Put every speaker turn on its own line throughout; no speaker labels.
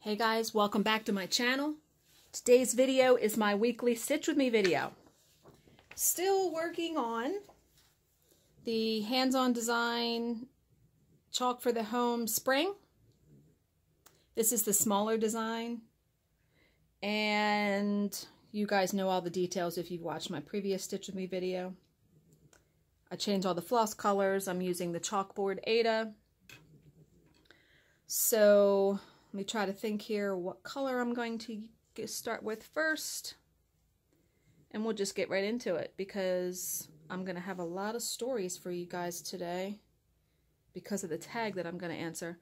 Hey guys, welcome back to my channel. Today's video is my weekly Stitch With Me video. Still working on the hands-on design chalk for the home spring. This is the smaller design. And you guys know all the details if you've watched my previous Stitch With Me video. I changed all the floss colors. I'm using the chalkboard Ada. So let me try to think here what color I'm going to start with first. And we'll just get right into it because I'm going to have a lot of stories for you guys today because of the tag that I'm going to answer.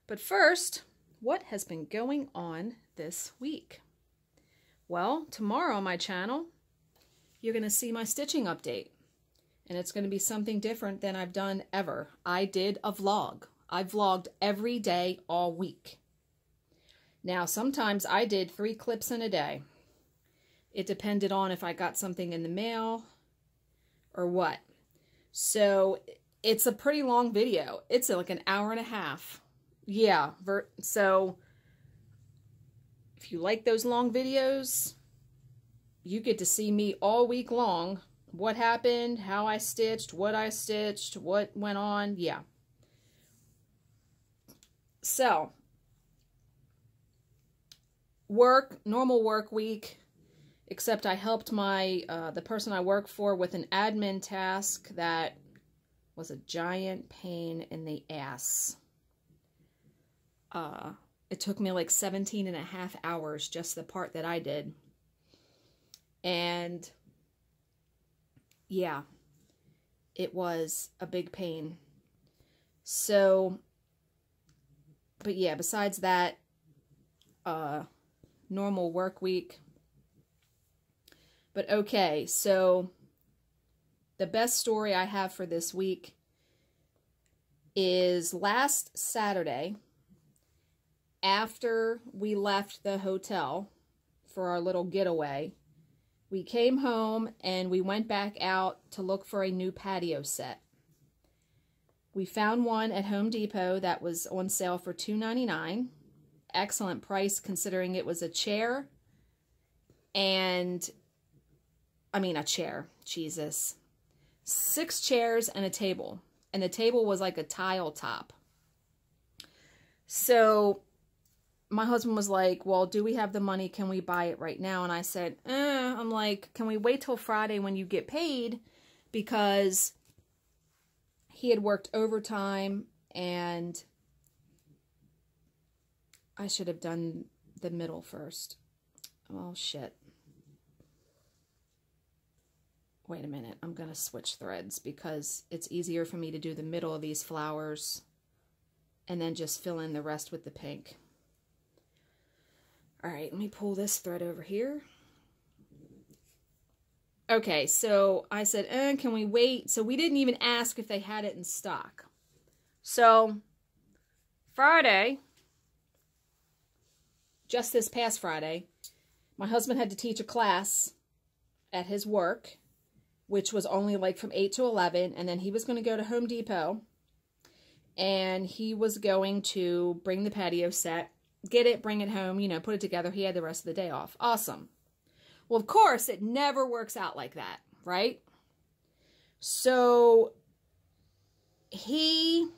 But first, what has been going on this week? Well, tomorrow on my channel, you're going to see my stitching update. And it's going to be something different than I've done ever. I did a vlog. I vlogged every day all week. Now, sometimes I did 3 clips in a day. It depended on if I got something in the mail or what. So, it's a pretty long video. It's like an hour and a half. Yeah, so if you like those long videos, you get to see me all week long. What happened, how I stitched, what went on, yeah. So, normal work week, except I helped the person I work for with an admin task that was a giant pain in the ass. It took me like 17 and a half hours, just the part that I did. And yeah, it was a big pain. So, but yeah, besides that, normal work week. But okay, so the best story I have for this week is last Saturday, after we left the hotel for our little getaway, we came home and we went back out to look for a new patio set. We found one at Home Depot that was on sale for $2.99. Excellent price considering it was a chair and, a chair, Jesus. 6 chairs and a table. And the table was like a tile top. So my husband was like, well, do we have the money? Can we buy it right now? And I said, I'm like, can we wait till Friday when you get paid? Because he had worked overtime and I should have done the middle first. Oh, shit. Wait a minute. I'm going to switch threads because it's easier for me to do the middle of these flowers and then just fill in the rest with the pink. All right, let me pull this thread over here. Okay, so I said, can we wait? So we didn't even ask if they had it in stock. So Friday, just this past Friday, my husband had to teach a class at his work, which was only like from 8 to 11, and then he was going to go to Home Depot, and he was going to bring the patio set, get it, bring it home, put it together. He had the rest of the day off. Awesome. Well, of course, it never works out like that, right? So he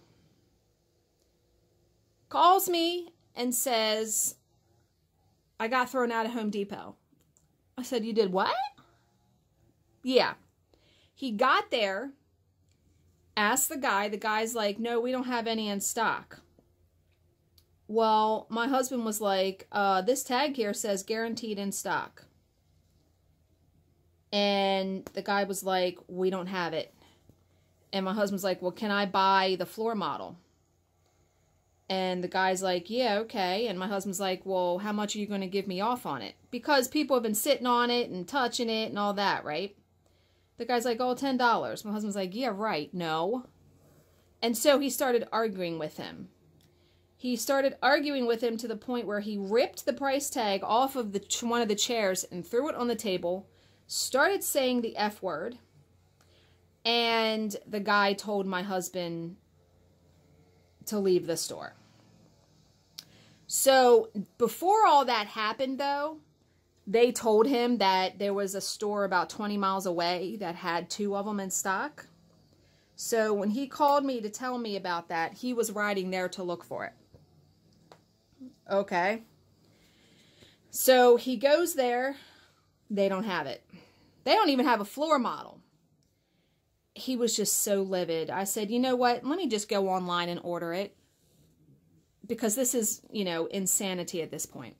calls me and says, I got thrown out of Home Depot. I said, you did what? Yeah. He got there, asked the guy's like, no, we don't have any in stock. Well, my husband was like, this tag here says guaranteed in stock. And the guy was like, we don't have it. And my husband's like, well, can I buy the floor model? And the guy's like, yeah, okay. And my husband's like, well, how much are you going to give me off on it? Because people have been sitting on it and touching it and all that, right? The guy's like, oh, $10. My husband's like, yeah, right, no. And so he started arguing with him. He started arguing with him to the point where he ripped the price tag off of one of the chairs and threw it on the table, started saying the F word, and the guy told my husband to leave the store. So before all that happened, though, they told him that there was a store about 20 miles away that had 2 of them in stock. So when he called me to tell me about that, he was riding there to look for it. Okay. So he goes there. They don't have it. They don't even have a floor model. He was just so livid. I said, you know what? Let me just go online and order it. Because this is, you know, insanity at this point.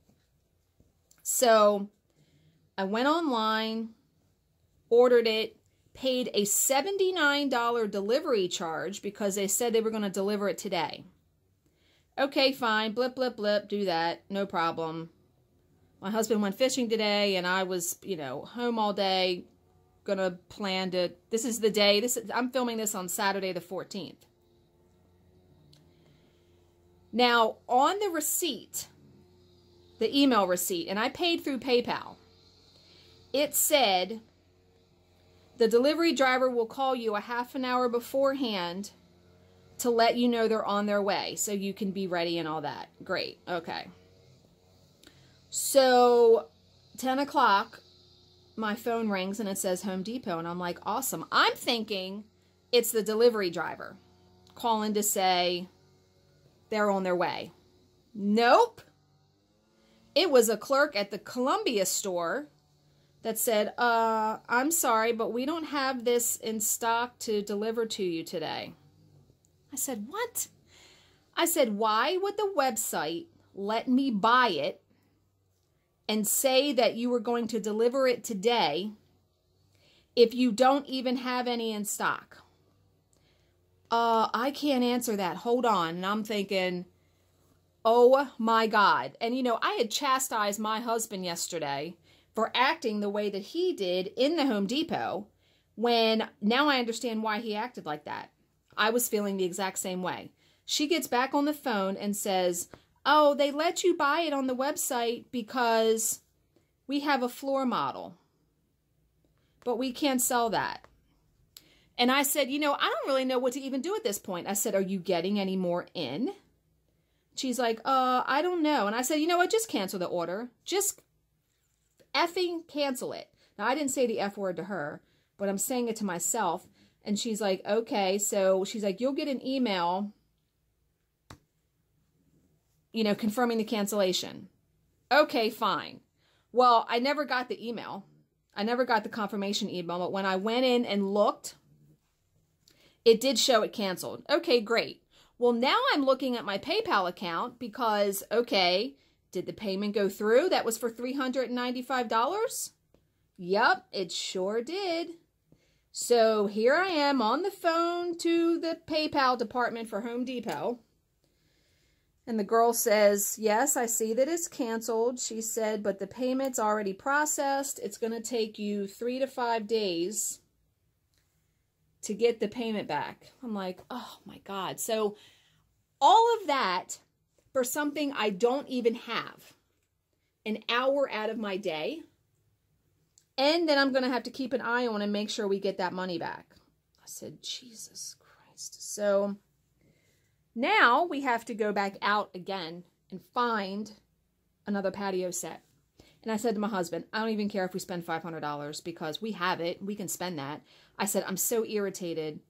So I went online, ordered it, paid a $79 delivery charge because they said they were going to deliver it today. Okay, fine. Blip, blip, blip. Do that. No problem. My husband went fishing today and I was, you know, home all day. Gonna plan to, this is the day, I'm filming this on Saturday the 14th. Now, on the receipt, the email receipt, and I paid through PayPal, it said, the delivery driver will call you a half an hour beforehand to let you know they're on their way, so you can be ready and all that. Great, okay. So, 10 o'clock, my phone rings and it says Home Depot, and I'm like, awesome. I'm thinking it's the delivery driver calling to say they're on their way. Nope. It was a clerk at the Columbia store that said, I'm sorry, but we don't have this in stock to deliver to you today. I said, what? I said, why would the website let me buy it and say that you were going to deliver it today if you don't even have any in stock? I can't answer that. Hold on. And I'm thinking, oh my God. And you know, I had chastised my husband yesterday for acting the way that he did in the Home Depot, when now I understand why he acted like that. I was feeling the exact same way. She gets back on the phone and says, oh, they let you buy it on the website because we have a floor model, but we can't sell that. And I said, you know, I don't really know what to even do at this point. I said, are you getting any more in? She's like, I don't know. And I said, you know what? Just cancel the order. Just effing cancel it. Now, I didn't say the F word to her, but I'm saying it to myself. And she's like, okay. So she's like, you'll get an email, you know, confirming the cancellation. Okay, fine. Well, I never got the email. I never got the confirmation email, but when I went in and looked, it did show it canceled. Okay, great. Well, now I'm looking at my PayPal account because, okay, did the payment go through? That was for $395? Yep, it sure did. So here I am on the phone to the PayPal department for Home Depot. And the girl says, yes, I see that it's canceled. She said, but the payment's already processed. It's going to take you 3 to 5 days to get the payment back. I'm like, oh my God. So all of that for something I don't even have an hour out of my day. And then I'm going to have to keep an eye on and make sure we get that money back. I said, Jesus Christ. So now we have to go back out again and find another patio set. And I said to my husband, I don't even care if we spend $500 because we have it. We can spend that. I said, I'm so irritated.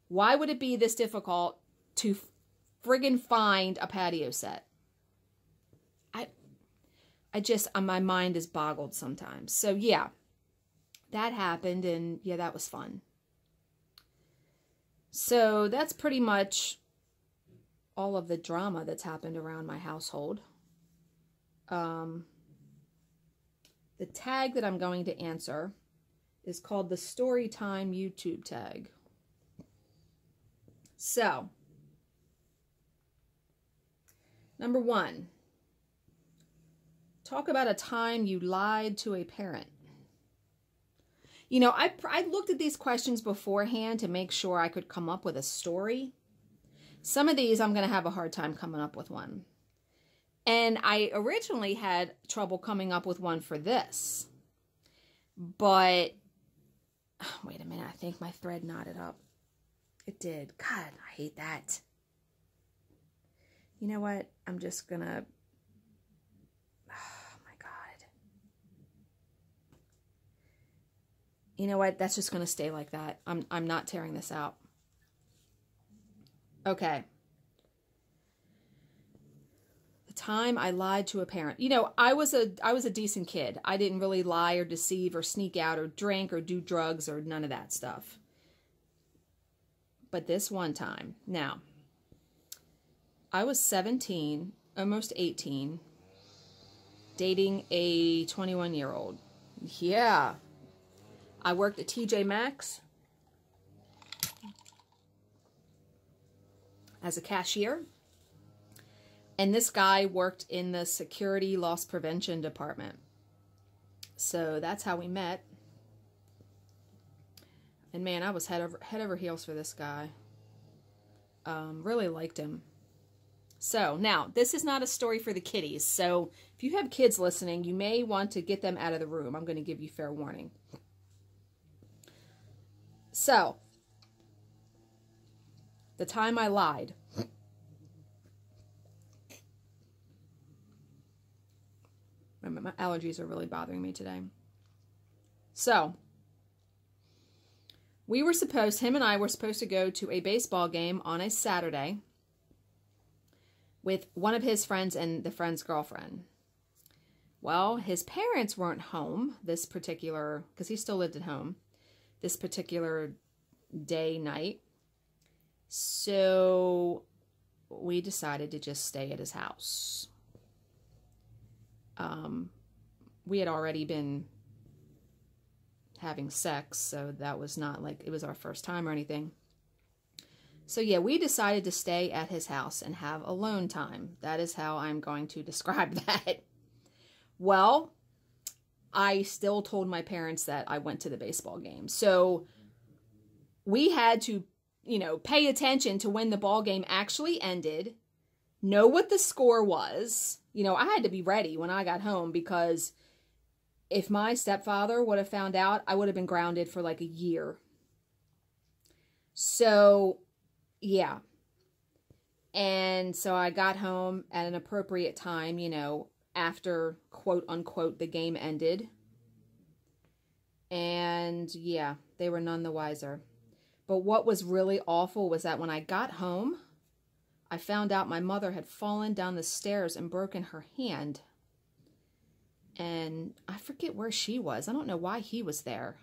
Why would it be this difficult to friggin' find a patio set? I just, my mind is boggled sometimes. So yeah, that happened and yeah, that was fun. So that's pretty much all of the drama that's happened around my household. The tag that I'm going to answer is called the Storytime YouTube tag. So, number 1, talk about a time you lied to a parent. You know, I looked at these questions beforehand to make sure I could come up with a story. Some of these I'm going to have a hard time coming up with one. And I originally had trouble coming up with one for this. But, oh, wait a minute, I think my thread knotted up. It did. God, I hate that. You know what? I'm just going to You know what? That's just going to stay like that. I'm not tearing this out. Okay. The time I lied to a parent. You know, I was a decent kid. I didn't really lie or deceive or sneak out or drink or do drugs or none of that stuff. But this one time. Now, I was 17, almost 18, dating a 21-year-old. Yeah. I worked at TJ Maxx as a cashier. And this guy worked in the security loss prevention department. So that's how we met. And man, I was head over heels for this guy. Really liked him. So now, this is not a story for the kiddies. So if you have kids listening, you may want to get them out of the room. I'm going to give you fair warning. So, the time I lied. My allergies are really bothering me today. So, him and I were supposed to go to a baseball game on a Saturday with one of his friends and the friend's girlfriend. Well, his parents weren't home because he still lived at home, this particular night. So we decided to just stay at his house. We had already been having sex, so that was not like it was our first time or anything. So yeah, we decided to stay at his house and have alone time. That is how I'm going to describe that. Well, I still told my parents that I went to the baseball game. So we had to, pay attention to when the ball game actually ended, know what the score was. I had to be ready when I got home, because if my stepfather would have found out, I would have been grounded for like a year. So, yeah. And so I got home at an appropriate time, after, quote unquote, the game ended. And yeah, they were none the wiser. But what was really awful was that when I got home, I found out my mother had fallen down the stairs and broken her hand. And I forget where she was. I don't know why he was there.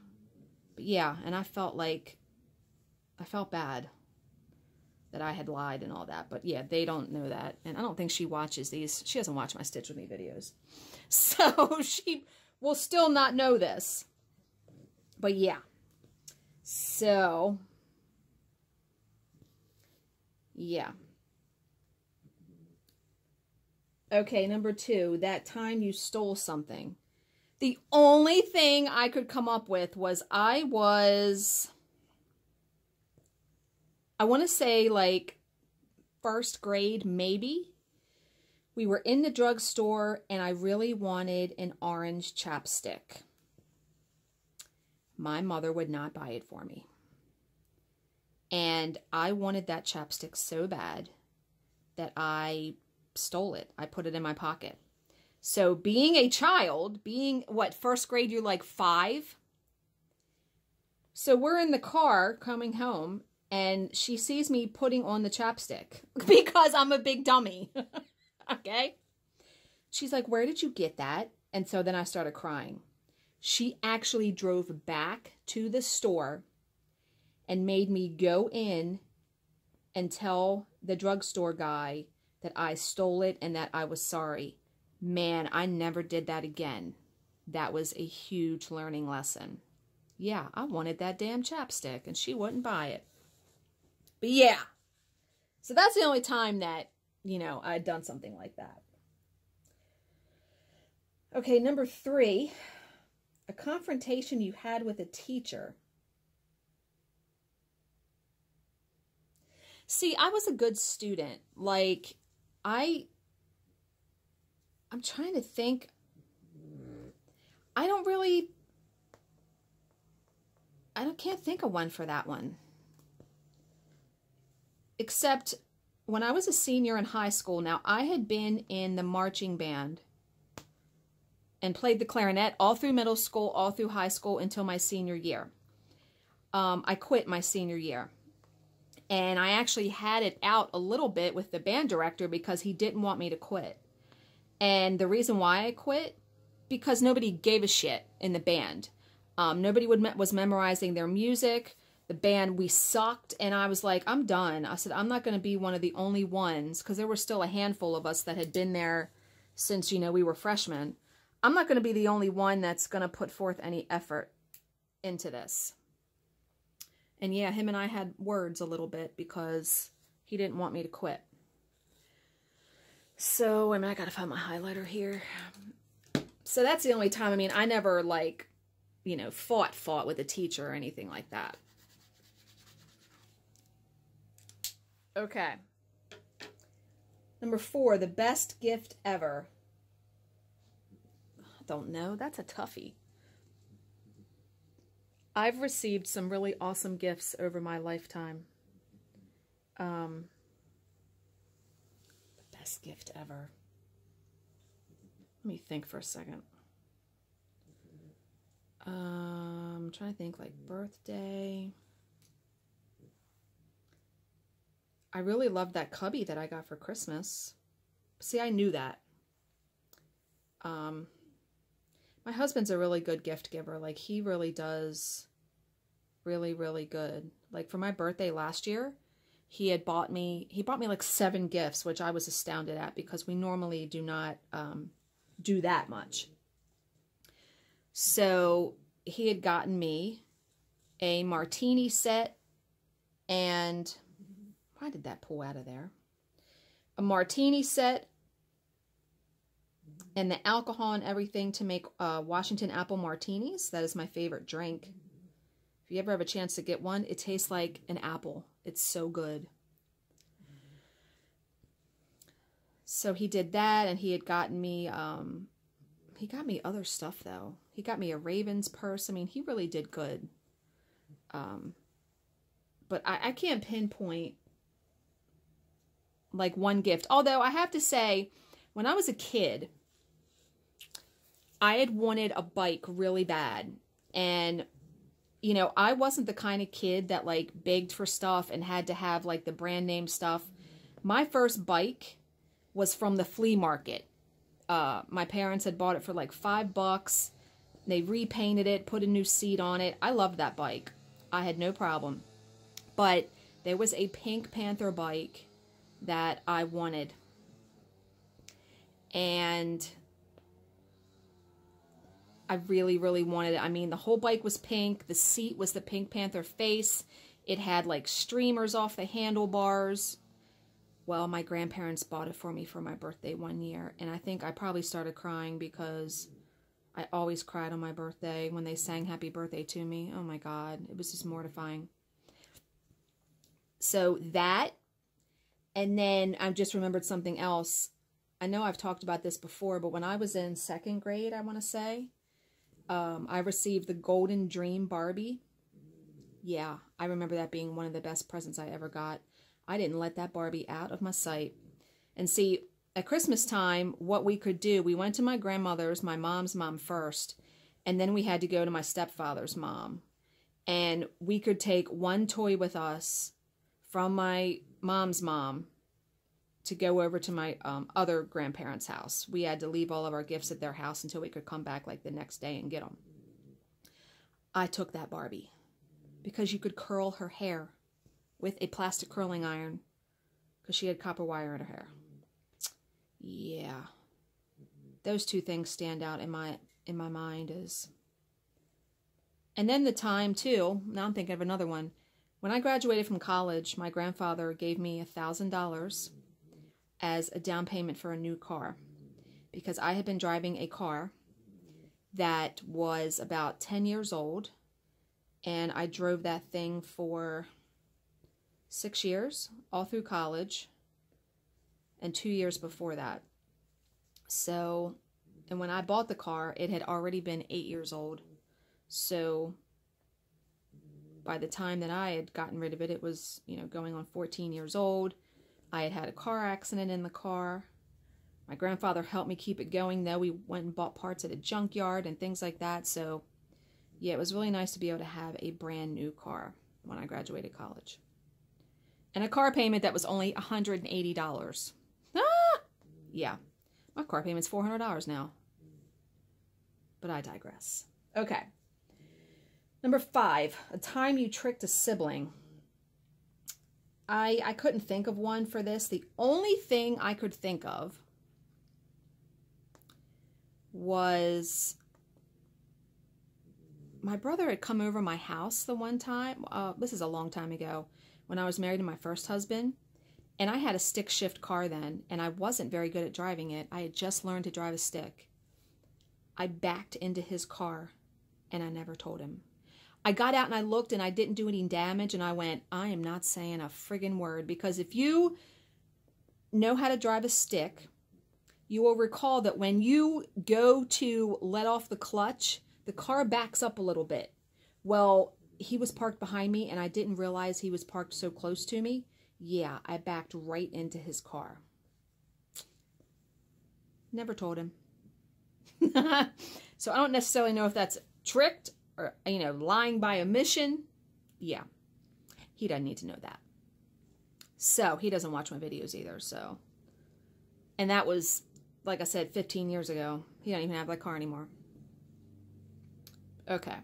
But yeah, and I felt bad that I had lied and all that. But yeah, they don't know that. And I don't think she watches these. She doesn't watch my Stitch With Me videos. So she will still not know this. But yeah. So, yeah. Okay, number 2, that time you stole something. The only thing I could come up with was I want to say like first grade, maybe. We were in the drugstore and I really wanted an orange chapstick. My mother would not buy it for me. And I wanted that chapstick so bad that I stole it. I put it in my pocket. So being a child, first grade, you're like 5. So we're in the car coming home and she sees me putting on the chapstick because I'm a big dummy. Okay. She's like, "Where did you get that?" And so then I started crying. She actually drove back to the store and made me go in and tell the drugstore guy that I stole it and that I was sorry. Man, I never did that again. That was a huge learning lesson. Yeah, I wanted that damn chapstick and she wouldn't buy it. But yeah. So that's the only time that, I'd done something like that. Okay, number 3. A confrontation you had with a teacher. See, I was a good student. Like, I'm trying to think. I can't think of one for that one. Except when I was a senior in high school. Now, I had been in the marching band. and played the clarinet all through middle school, all through high school until my senior year. I quit my senior year. And I actually had it out a little bit with the band director because he didn't want me to quit. And the reason why I quit, because nobody gave a shit in the band. Nobody was memorizing their music. The band, we sucked. And I was like, I'm done. I said, I'm not going to be one of the only ones, because there were still a handful of us that had been there since, you know, we were freshmen. I'm not going to be the only one that's going to put forth any effort into this. And yeah, him and I had words a little bit because he didn't want me to quit. So, I mean, I gotta find my highlighter here. So that's the only time, I mean, I never, like, you know, fought with a teacher or anything like that. Okay. Number 4, the best gift ever. I don't know. That's a toughie. I've received some really awesome gifts over my lifetime. The best gift ever. Let me think for a second. I'm trying to think, like, birthday. I really loved that cubby that I got for Christmas. See, I knew that. My husband's a really good gift giver. Like, he really does really, really good. Like, for my birthday last year, he bought me like 7 gifts, which I was astounded at because we normally do not do that much. So he had gotten me a martini set, and why did that pull out of there? A martini set, and the alcohol and everything to make Washington apple martinis. That is my favorite drink. If you ever have a chance to get one, it tastes like an apple. It's so good. So he did that, and he had gotten me, he got me other stuff, though. He got me a Ravens purse. I mean, he really did good. But I can't pinpoint, like, one gift. Although, I have to say, when I was a kid, I had wanted a bike really bad. And, you know, I wasn't the kind of kid that, like, begged for stuff and had to have, like, the brand name stuff. My first bike was from the flea market. My parents had bought it for, like, $5. They repainted it, put a new seat on it. I loved that bike. I had no problem. But there was a Pink Panther bike that I wanted. And I really, really wanted it. I mean, the whole bike was pink. The seat was the Pink Panther face. It had, like, streamers off the handlebars. Well, my grandparents bought it for me for my birthday one year. And I think I probably started crying because I always cried on my birthday when they sang happy birthday to me. Oh, my God. It was just mortifying. So that, and then I just remembered something else. I know I've talked about this before, but when I was in 2nd grade, I want to say, I received the Golden Dream Barbie. Yeah, I remember that being one of the best presents I ever got. I didn't let that Barbie out of my sight. And see, at Christmas time, what we could do, we went to my grandmother's, my mom's mom first, and then we had to go to my stepfather's mom. And we could take one toy with us from my mom's mom to go over to my other grandparents' house. We had to leave all of our gifts at their house until we could come back, like, the next day and get them. I took that Barbie because you could curl her hair with a plastic curling iron because she had copper wire in her hair. Yeah. Those 2 things stand out in my mind. And then the time, too, now I'm thinking of another one. When I graduated from college, my grandfather gave me $1,000 as a down payment for a new car because I had been driving a car that was about 10 years old, and I drove that thing for 6 years, all through college, and 2 years before that. So, and when I bought the car, it had already been 8 years old. So by the time that I had gotten rid of it, it was, you know, going on 14 years old. I had had a car accident in the car. My grandfather helped me keep it going, though. We went and bought parts at a junkyard and things like that. So, yeah, it was really nice to be able to have a brand new car when I graduated college. And a car payment that was only $180. Ah! Yeah, my car payment's $400 now. But I digress. Okay. Number 5, a time you tricked a sibling. I couldn't think of one for this. The only thing I could think of was my brother had come over my house the one time. This is a long time ago when I was married to my first husband. And I had a stick shift car then, and I wasn't very good at driving it. I had just learned to drive a stick. I backed into his car, and I never told him. I got out and I looked, and I didn't do any damage, and I went, I am not saying a friggin' word, because if you know how to drive a stick, you will recall that when you go to let off the clutch, the car backs up a little bit. Well, he was parked behind me, and I didn't realize he was parked so close to me. Yeah, I backed right into his car. Never told him. So I don't necessarily know if that's tricked or, you know, lying by omission. Yeah, he doesn't need to know that. So he doesn't watch my videos either. So, and that was, like I said, 15 years ago. He doesn't even have that car anymore. Okay.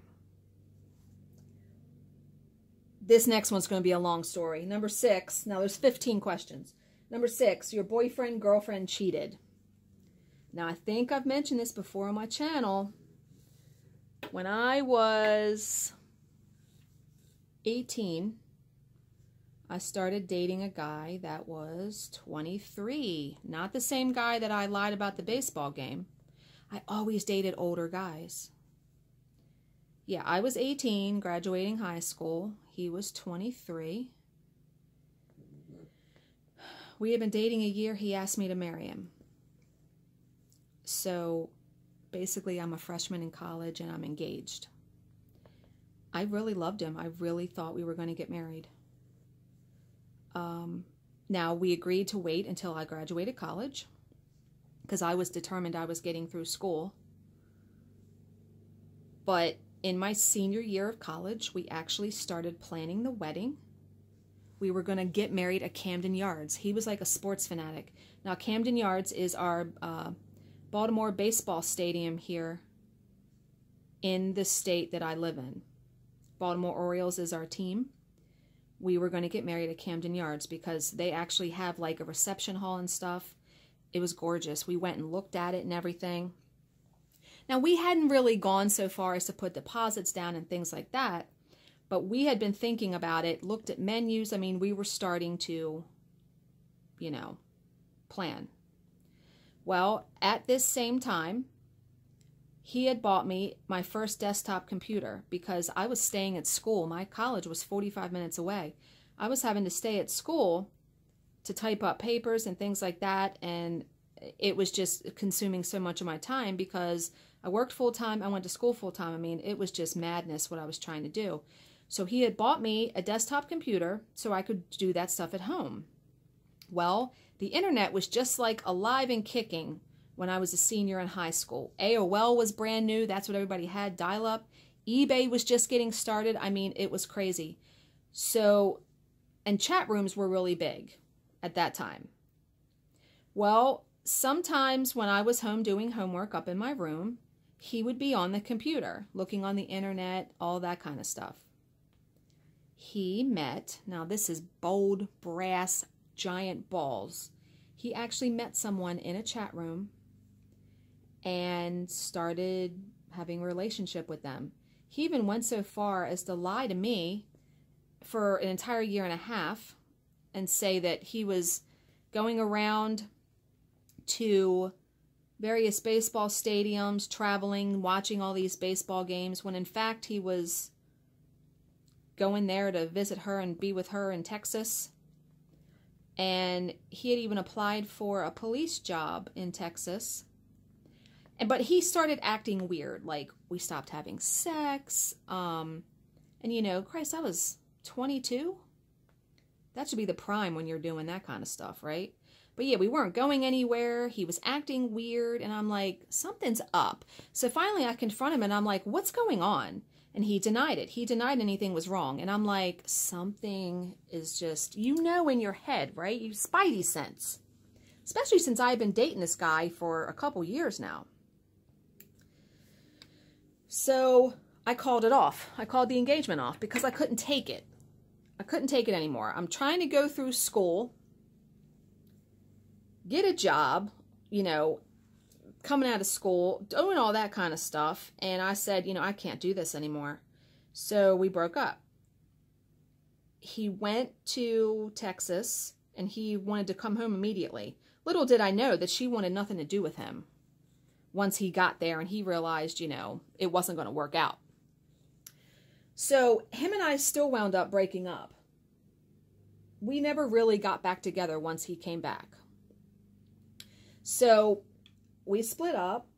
This next one's going to be a long story. Number 6. Now, there's 15 questions. Number 6, your boyfriend, girlfriend cheated. Now, I think I've mentioned this before on my channel. When I was 18, I started dating a guy that was 23. Not the same guy that I lied about the baseball game. I always dated older guys. Yeah, I was 18, graduating high school. He was 23. We had been dating a year. He asked me to marry him. So, basically, I'm a freshman in college and I'm engaged. I really loved him. I really thought we were going to get married. Now, we agreed to wait until I graduated college because I was determined I was getting through school. But in my senior year of college, we actually started planning the wedding. We were going to get married at Camden Yards. He was like a sports fanatic. Now, Camden Yards is our Baltimore baseball stadium here in the state that I live in. Baltimore Orioles is our team. We were going to get married at Camden Yards because they actually have like a reception hall and stuff. It was gorgeous. We went and looked at it and everything. Now, we hadn't really gone so far as to put deposits down and things like that, but we had been thinking about it, looked at menus. I mean, we were starting to, you know, plan. Well, at this same time, he had bought me my first desktop computer because I was staying at school. My college was 45 minutes away. I was having to stay at school to type up papers and things like that, and it was just consuming so much of my time because I worked full-time, I went to school full-time. I mean, it was just madness what I was trying to do. So he had bought me a desktop computer so I could do that stuff at home. Well, the internet was just like alive and kicking when I was a senior in high school. AOL was brand new. That's what everybody had, dial-up. eBay was just getting started. I mean, it was crazy. So, and chat rooms were really big at that time. Well, sometimes when I was home doing homework up in my room, he would be on the computer, looking on the internet, all that kind of stuff. He met, now this is bold, brass, giant balls. He actually met someone in a chat room and started having a relationship with them. He even went so far as to lie to me for an entire year and a half and say that he was going around to various baseball stadiums, traveling, watching all these baseball games, when in fact he was going there to visit her and be with her in Texas. And he had even applied for a police job in Texas. But he started acting weird, like we stopped having sex. And you know, Christ, I was 22. That should be the prime when you're doing that kind of stuff, right? But yeah, we weren't going anywhere. He was acting weird. And I'm like, something's up. So finally I confront him and I'm like, what's going on? And he denied it. He denied anything was wrong. And I'm like, something is just, you know, in your head, right? You spidey sense. Especially since I've been dating this guy for a couple years now. So I called it off. I called the engagement off because I couldn't take it. I couldn't take it anymore. I'm trying to go through school, get a job, you know, coming out of school, doing all that kind of stuff. And I said, you know, I can't do this anymore. So we broke up. He went to Texas and he wanted to come home immediately. Little did I know that she wanted nothing to do with him once he got there and he realized, you know, it wasn't going to work out. So him and I still wound up breaking up. We never really got back together once he came back. So we split up,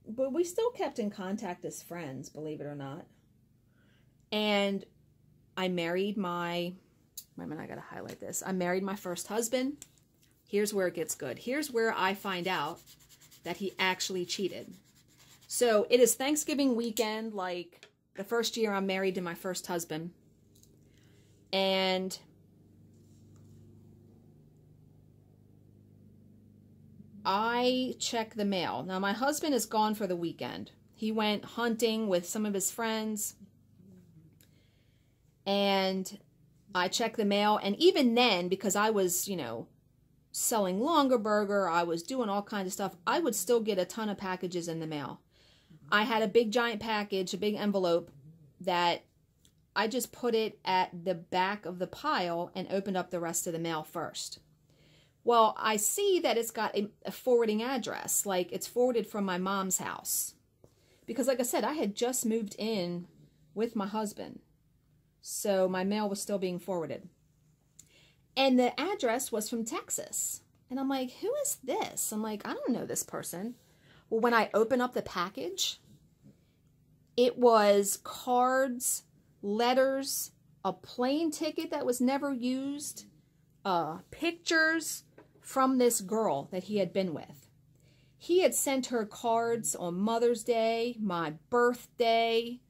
but we still kept in contact as friends, believe it or not. And I married my, wait a minute, I got to highlight this. I married my first husband. Here's where it gets good. Here's where I find out that he actually cheated. So it is Thanksgiving weekend, like the first year I'm married to my first husband. And I check the mail. Now, my husband is gone for the weekend. He went hunting with some of his friends. And I check the mail. And even then, because I was, you know, selling Longaberger, I was doing all kinds of stuff, I would still get a ton of packages in the mail. I had a big giant package, a big envelope, that I just put it at the back of the pile and opened up the rest of the mail first. Well, I see that it's got a forwarding address, like it's forwarded from my mom's house. Because like I said, I had just moved in with my husband. So my mail was still being forwarded. And the address was from Texas. And I'm like, who is this? I'm like, I don't know this person. Well, when I open up the package, it was cards, letters, a plane ticket that was never used, pictures from this girl that he had been with. He had sent her cards on Mother's Day, my birthday.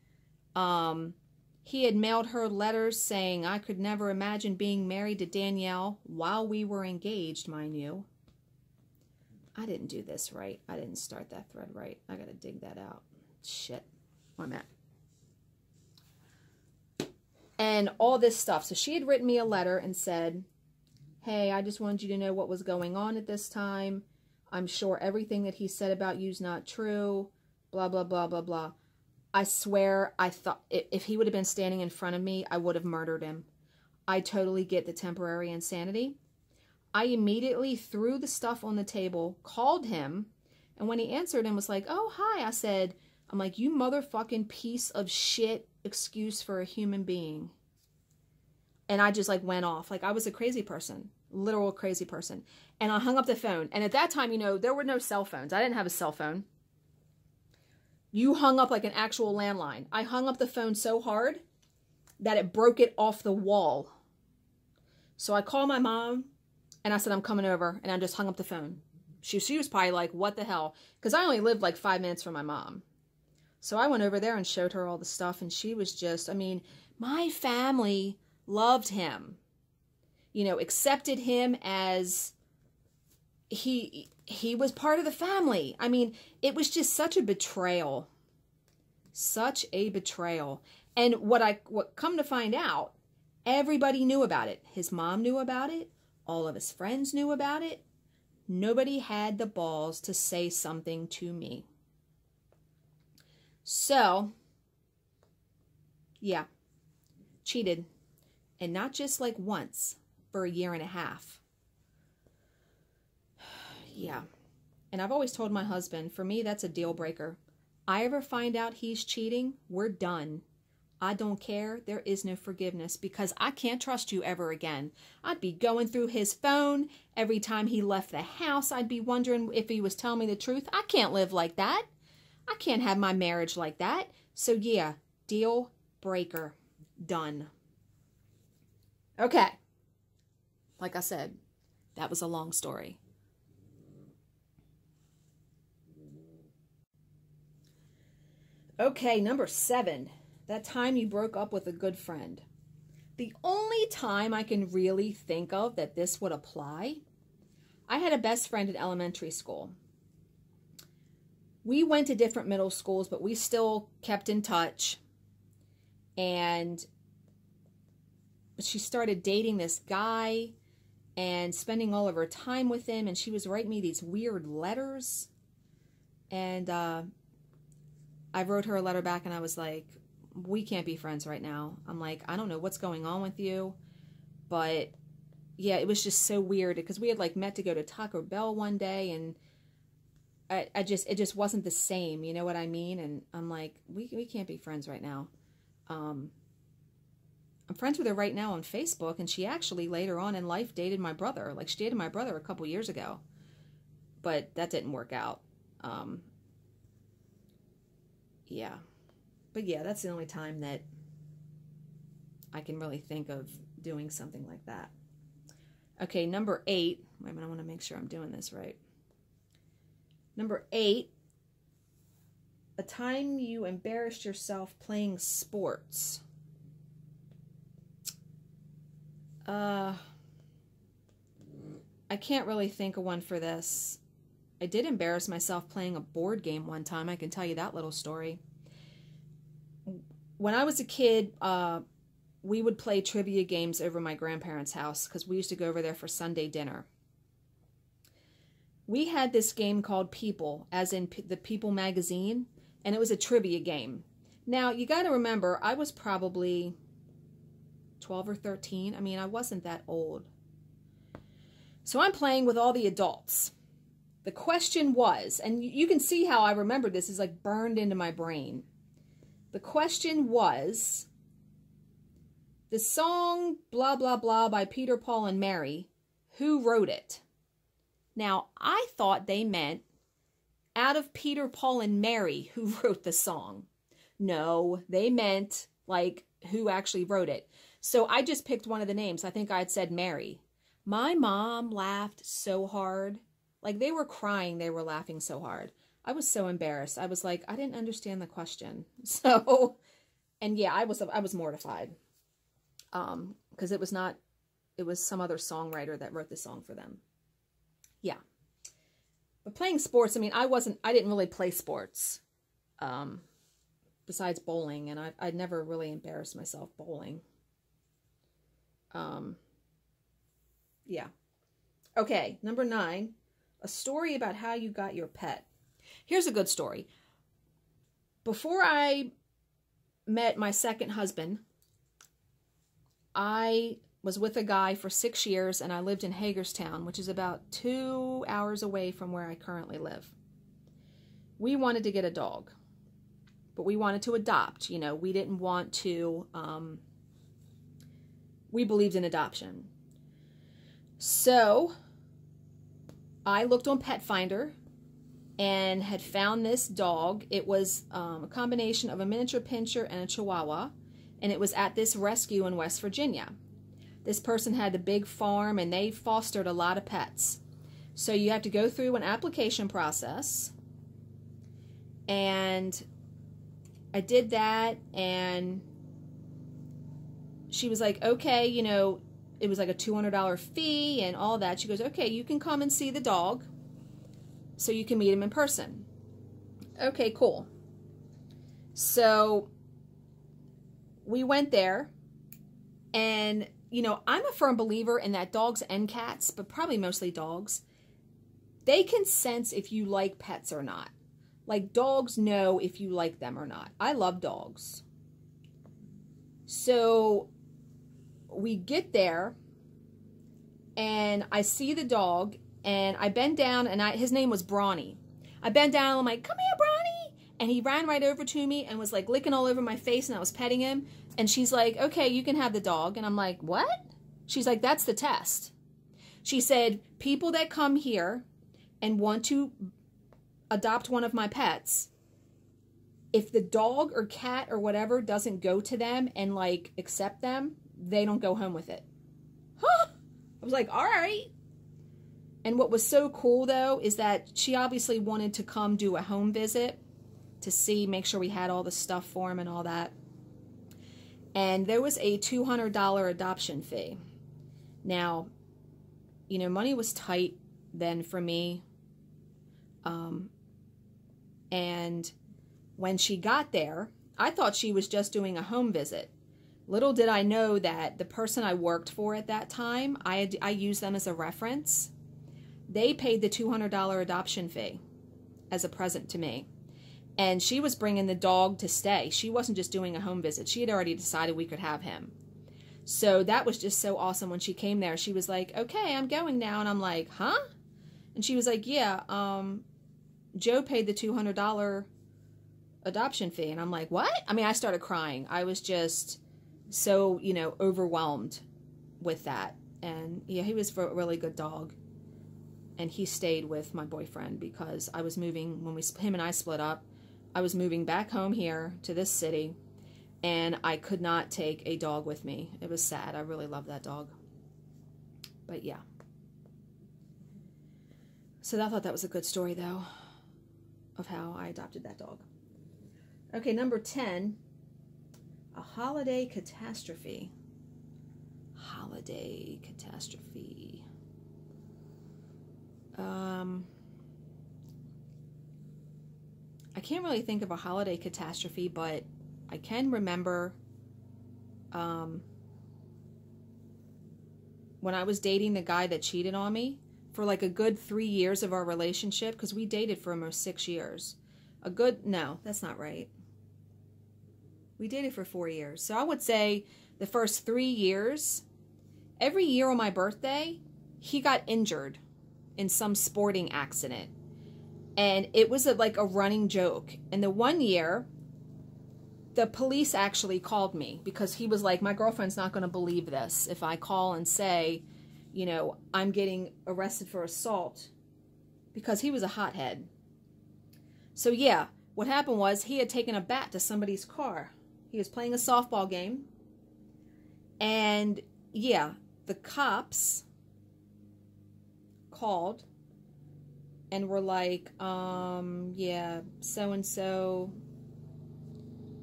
He had mailed her letters saying I could never imagine being married to Danielle while we were engaged, mind you. I didn't do this right. I didn't start that thread right. I gotta dig that out. Shit. Where am I at? And all this stuff. So she had written me a letter and said, hey, I just wanted you to know what was going on at this time. I'm sure everything that he said about you is not true. Blah, blah, blah, blah, blah. I swear, I thought if he would have been standing in front of me, I would have murdered him. I totally get the temporary insanity. I immediately threw the stuff on the table, called him, and when he answered and was like, oh, hi, I said, I'm like, you motherfucking piece of shit excuse for a human being. And I just like went off. Like I was a crazy person, literal crazy person. And I hung up the phone. And at that time, you know, there were no cell phones. I didn't have a cell phone. You hung up like an actual landline. I hung up the phone so hard that it broke it off the wall. So I called my mom and I said, I'm coming over. And I just hung up the phone. She was probably like, what the hell? Because I only lived like 5 minutes from my mom. So I went over there and showed her all the stuff. And she was just, I mean, my family loved him. You know, accepted him as he was part of the family. I mean, it was just such a betrayal. Such a betrayal. And what come to find out, everybody knew about it. His mom knew about it. All of his friends knew about it. Nobody had the balls to say something to me. So, yeah, cheated. And not just like once, for 1.5 years. Yeah. And I've always told my husband, for me, that's a deal breaker. I ever find out he's cheating, we're done. I don't care. There is no forgiveness because I can't trust you ever again. I'd be going through his phone. Every time he left the house, I'd be wondering if he was telling me the truth. I can't live like that. I can't have my marriage like that. So yeah, deal breaker. Done. Okay. Like I said, That was a long story. Okay, number 7. That time you broke up with a good friend. The only time I can really think of that this would apply, I had a best friend in elementary school. We went to different middle schools, but we still kept in touch. And she started dating this guy and spending all of her time with him. And she was writing me these weird letters. And I wrote her a letter back and I was like, we can't be friends right now. I'm like, I don't know what's going on with you. But yeah, it was just so weird because we had like met to go to Taco Bell one day and it just wasn't the same. You know what I mean? And I'm like, we can't be friends right now. I'm friends with her right now on Facebook, and she actually later on in life dated my brother. Like, she dated my brother a couple years ago. But that didn't work out. Yeah. But yeah, that's the only time that I can really think of doing something like that. Okay, number 8. Wait a minute, I want to make sure I'm doing this right. Number 8. A time you embarrassed yourself playing sports. I can't really think of one for this. I did embarrass myself playing a board game one time. I can tell you that little story. When I was a kid, we would play trivia games over my grandparents' house because we used to go over there for Sunday dinner. We had this game called People, as in the People magazine, and it was a trivia game. Now, you got to remember, I was probably 12 or 13. I mean, I wasn't that old. So I'm playing with all the adults. The question was, and you can see how I remember this is like burned into my brain. The question was, the song blah, blah, blah by Peter, Paul, and Mary, who wrote it? Now, I thought they meant out of Peter, Paul, and Mary, who wrote the song. No, they meant like who actually wrote it. So I just picked one of the names. I think I had said Mary. My mom laughed so hard. Like, they were crying. They were laughing so hard. I was so embarrassed. I was like, I didn't understand the question. So, and yeah, I was mortified. Because it was some other songwriter that wrote the song for them. Yeah. But playing sports, I mean, I didn't really play sports. Besides bowling, and I'd never really embarrassed myself bowling. Yeah. Okay, number 9, a story about how you got your pet. Here's a good story. Before I met my second husband, I was with a guy for 6 years, and I lived in Hagerstown, which is about 2 hours away from where I currently live. We wanted to get a dog, but we wanted to adopt. You know, we didn't want to, we believed in adoption. So I looked on Pet Finder and had found this dog. It was a combination of a miniature pinscher and a chihuahua, and it was at this rescue in West Virginia. This person had a big farm, and they fostered a lot of pets. So you have to go through an application process, and I did that, and she was like, okay, you know, it was like a $200 fee and all that. She goes, okay, you can come and see the dog so you can meet him in person. Okay, cool. So we went there, and, you know, I'm a firm believer in that dogs and cats, but probably mostly dogs, they can sense if you like pets or not. Like, dogs know if you like them or not. I love dogs. So we get there, and I see the dog, and I bend down, and his name was Brawny. I bend down, and I'm like, come here, Brawny. And he ran right over to me and was like licking all over my face, and I was petting him. And she's like, okay, you can have the dog. And I'm like, what? She's like, that's the test. She said, people that come here and want to adopt one of my pets, if the dog or cat or whatever doesn't go to them and like accept them, they don't go home with it. Huh? I was like, all right. And what was so cool, though, is that she obviously wanted to come do a home visit to see, make sure we had all the stuff for him and all that. And there was a $200 adoption fee. Now, you know, money was tight then for me. And when she got there, I thought she was just doing a home visit. Little did I know that the person I worked for at that time, I used them as a reference. They paid the $200 adoption fee as a present to me. And she was bringing the dog to stay. She wasn't just doing a home visit. She had already decided we could have him. So that was just so awesome. When she came there, she was like, okay, I'm going now. And I'm like, huh? And she was like, yeah, Joe paid the $200 adoption fee. And I'm like, what? I mean, I started crying. I was just so, you know, overwhelmed with that. And yeah, he was a really good dog. And he stayed with my boyfriend because I was moving, when him and I split up, I was moving back home here to this city, and I could not take a dog with me. It was sad. I really love that dog. But yeah. So I thought that was a good story, though, of how I adopted that dog. Okay, number 10, a holiday catastrophe. Holiday catastrophe. I can't really think of a holiday catastrophe, but I can remember when I was dating the guy that cheated on me for like a good 3 years of our relationship, because we dated for almost 6 years. No, that's not right. We dated for 4 years. So I would say the first 3 years, every year on my birthday, he got injured in some sporting accident. And it was like a running joke. And the one year, the police actually called me because he was like, my girlfriend's not going to believe this if I call and say, you know, I'm getting arrested for assault, because he was a hothead. So yeah, what happened was he had taken a bat to somebody's car. He was playing a softball game. And yeah, the cops called and were like, yeah, so-and-so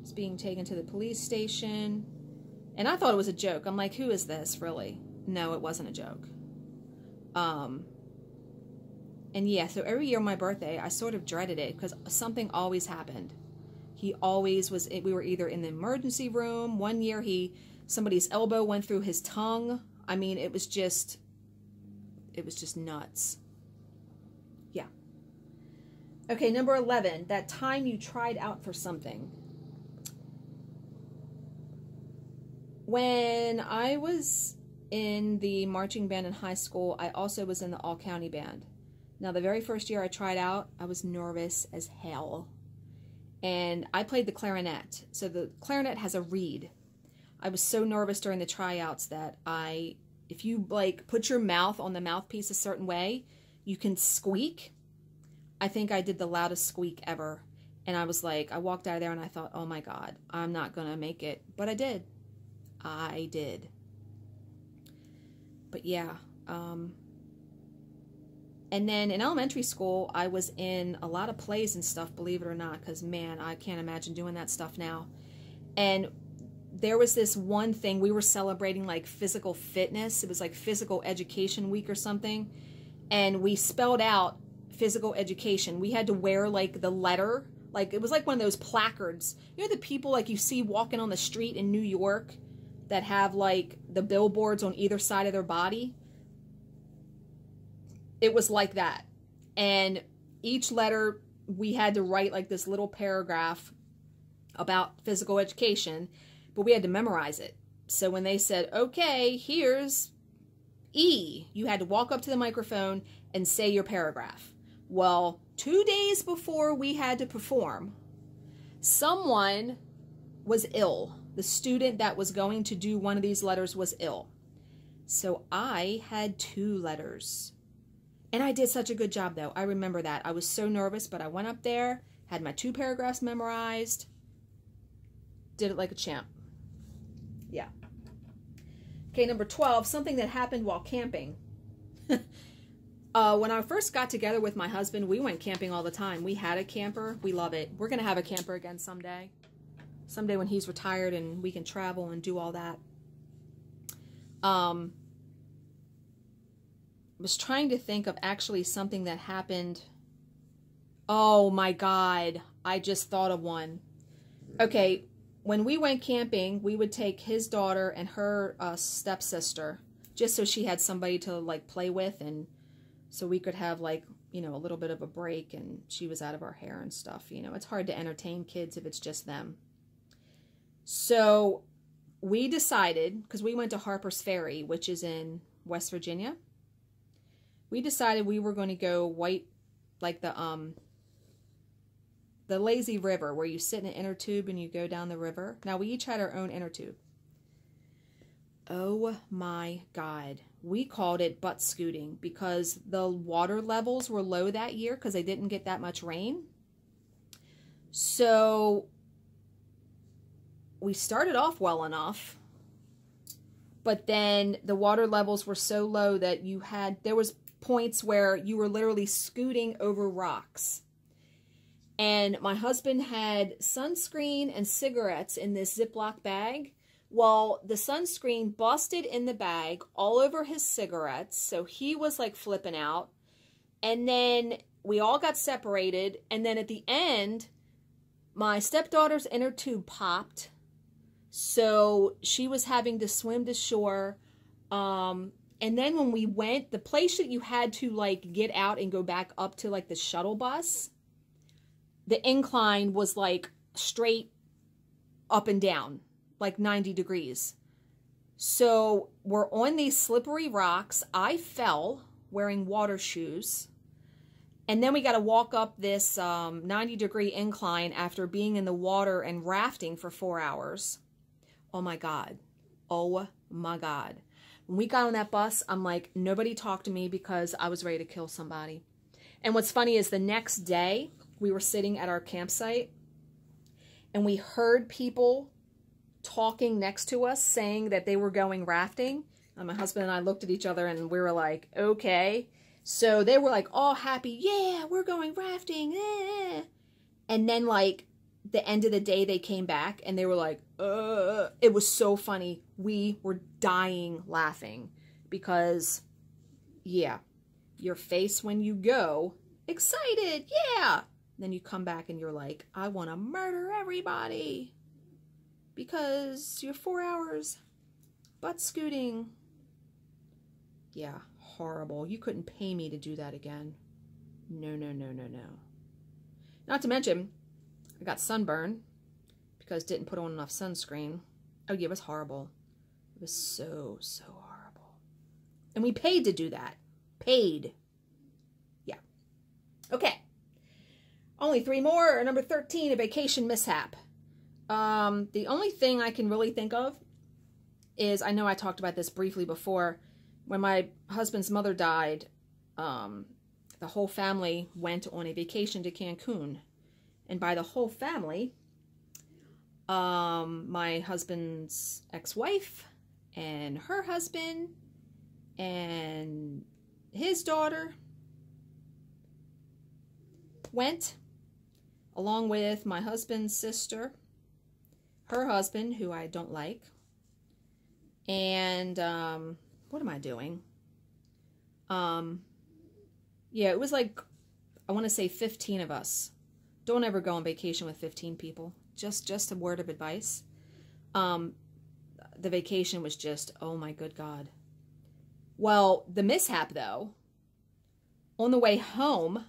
is being taken to the police station. And I thought it was a joke. I'm like, who is this, really? No, it wasn't a joke. And yeah, so every year on my birthday, I sort of dreaded it because something always happened. He always was, we were either in the emergency room. One year, somebody's elbow went through his tongue. I mean, it was just nuts. Yeah. Okay, number 11, that time you tried out for something. When I was in the marching band in high school, I also was in the all-county band. Now, the very first year I tried out, I was nervous as hell. And I played the clarinet. So the clarinet has a reed. I was so nervous during the tryouts that if you like put your mouth on the mouthpiece a certain way, you can squeak. I think I did the loudest squeak ever. And I was like, I walked out of there and I thought, oh my God, I'm not going to make it. But I did. I did. But yeah. And then in elementary school, I was in a lot of plays and stuff, believe it or not, because man, I can't imagine doing that stuff now. And there was this one thing, we were celebrating like physical fitness. It was like physical education week or something. And we spelled out physical education. We had to wear like the letter, like it was like one of those placards. You know the people like you see walking on the street in New York that have like the billboards on either side of their body? It was like that. And each letter we had to write like this little paragraph about physical education, but we had to memorize it. So when they said, okay, here's E, you had to walk up to the microphone and say your paragraph. Well, 2 days before we had to perform, someone was ill. The student that was going to do one of these letters was ill. So I had 2 letters. And I did such a good job, though. I remember that. I was so nervous, but I went up there, had my 2 paragraphs memorized, did it like a champ. Yeah. Okay, number 12, something that happened while camping. When I first got together with my husband, we went camping all the time. We had a camper. We love it. We're going to have a camper again someday. Someday when he's retired and we can travel and do all that. Was trying to think of actually something that happened. Oh my God. I just thought of one. Okay. When we went camping, we would take his daughter and her stepsister, just so she had somebody to like play with, and so we could have like, you know, a little bit of a break, and she was out of our hair and stuff. You know, it's hard to entertain kids if it's just them. So we decided, because we went to Harper's Ferry, which is in West Virginia. We decided we were going to go like the lazy river, where you sit in an inner tube and you go down the river. Now, we each had our own inner tube. Oh my God. We called it butt scooting because the water levels were low that year because they didn't get that much rain. So we started off well enough, but then the water levels were so low that there was points where you were literally scooting over rocks. And my husband had sunscreen and cigarettes in this Ziploc bag. Well, the sunscreen busted in the bag all over his cigarettes. So he was like flipping out. And then we all got separated. And then at the end, my stepdaughter's inner tube popped. So she was having to swim to shore. And then when we went, the place that you had to like get out and go back up to like the shuttle bus, the incline was like straight up and down, like 90 degrees. So we're on these slippery rocks. I fell wearing water shoes. And then we got to walk up this 90-degree incline after being in the water and rafting for 4 hours. Oh my God. Oh my God. When we got on that bus, I'm like, nobody talked to me because I was ready to kill somebody. And what's funny is the next day, we were sitting at our campsite and we heard people talking next to us saying that they were going rafting. And my husband and I looked at each other and we were like, okay. So they were like all happy. Yeah, we're going rafting. Eh. And then like the end of the day, they came back and they were like, it was so funny. We were dying laughing because, yeah, your face when you go, excited, yeah. Then you come back and you're like, I want to murder everybody because you're 4 hours butt scooting. Yeah, horrible. You couldn't pay me to do that again. No, no, no, no, no. Not to mention, I got sunburn because didn't put on enough sunscreen. Oh yeah, it was horrible. It was so, so horrible. And we paid to do that. Paid. Yeah. Okay. Only 3 more. Number 13, a vacation mishap. The only thing I can really think of is, I know I talked about this briefly before, when my husband's mother died, the whole family went on a vacation to Cancun. And by the whole family, my husband's ex-wife and her husband and his daughter went, along with my husband's sister, her husband, who I don't like, and, what am I doing? Yeah, it was like, I want to say 15 of us. Don't ever go on vacation with 15 people. Just a word of advice. The vacation was just, oh my good God. Well, the mishap though, on the way home,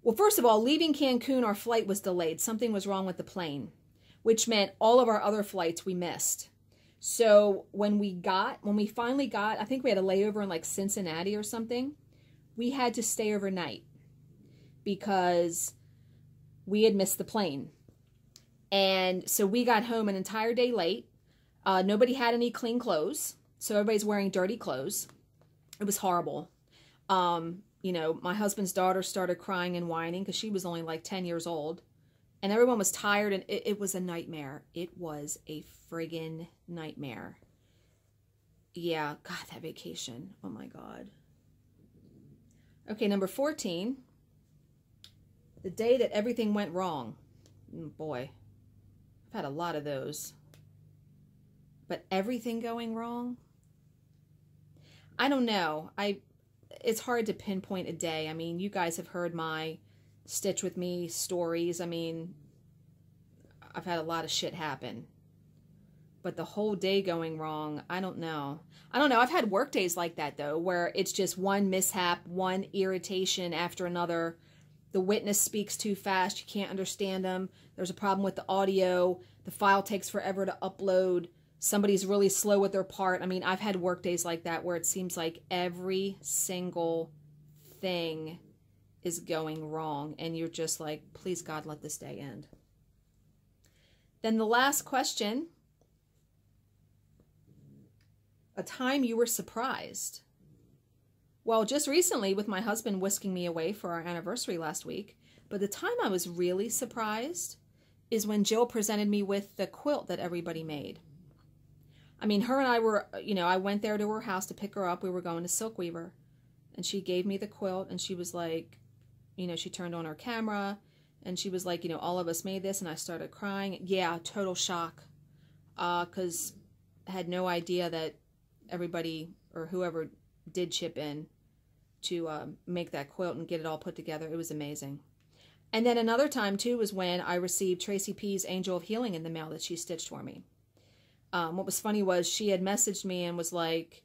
well, first of all, leaving Cancun, our flight was delayed. Something was wrong with the plane, which meant all of our other flights we missed. So when we finally got, I think we had a layover in like Cincinnati or something, we had to stay overnight because we had missed the plane. And so we got home an entire day late. Nobody had any clean clothes, so everybody's wearing dirty clothes. It was horrible. You know, my husband's daughter started crying and whining because she was only like 10 years old. And everyone was tired, and it was a nightmare. It was a friggin' nightmare. Yeah, God, that vacation. Oh my God. Okay, number 14. The day that everything went wrong. Boy, I've had a lot of those. But everything going wrong? I don't know. It's hard to pinpoint a day. I mean, you guys have heard my Stitch With Me stories. I mean, I've had a lot of shit happen. But the whole day going wrong, I don't know. I don't know. I've had work days like that, though, where it's just one mishap, one irritation after another. The witness speaks too fast. You can't understand them. There's a problem with the audio. The file takes forever to upload. Somebody's really slow with their part. I mean, I've had work days like that where it seems like every single thing is going wrong. And you're just like, please, God, let this day end. Then the last question. A time you were surprised. Well, just recently with my husband whisking me away for our anniversary last week. But the time I was really surprised is when Jill presented me with the quilt that everybody made. I mean, her and I were, I went there to her house to pick her up. We were going to Silk Weaver. And she gave me the quilt and she was like, she turned on her camera and she was like, all of us made this. And I started crying. Yeah, total shock. Because I had no idea that everybody or whoever did chip in to make that quilt and get it all put together. It was amazing. And then another time, too, was when I received Tracy P's Angel of Healing in the mail that she stitched for me. What was funny was she had messaged me and was like,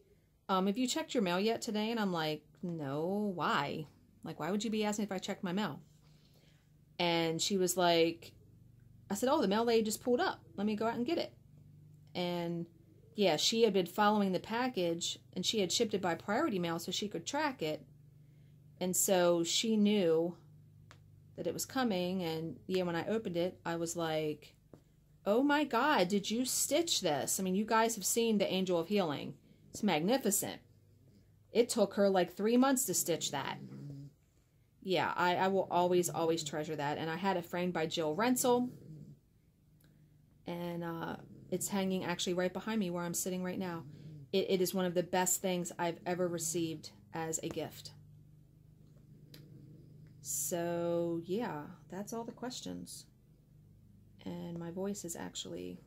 have you checked your mail yet today? And I'm like, no, why? Like, why would you be asking if I checked my mail? And she was like, I said, oh, the mail lady just pulled up. Let me go out and get it. And yeah, she had been following the package and she had shipped it by priority mail so she could track it. And so she knew that it was coming. And yeah, when I opened it, I was like, oh my God, did you stitch this? I mean, you guys have seen the Angel of Healing. It's magnificent. It took her like 3 months to stitch that. Yeah, I will always, always treasure that. And I had it framed by Jill Rensel. And it's hanging actually right behind me where I'm sitting right now. It is one of the best things I've ever received as a gift. So, yeah, that's all the questions. And my voice is actually,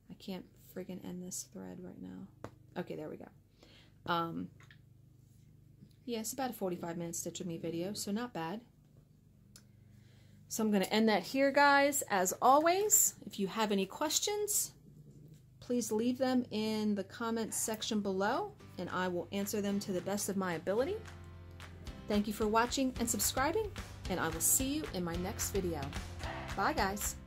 I can't friggin' end this thread right now. Okay, there we go. Yeah, it's about a 45-minute Stitch With Me video, so not bad. So I'm going to end that here, guys. As always, if you have any questions, please leave them in the comments section below, and I will answer them to the best of my ability. Thank you for watching and subscribing, and I will see you in my next video. Bye, guys.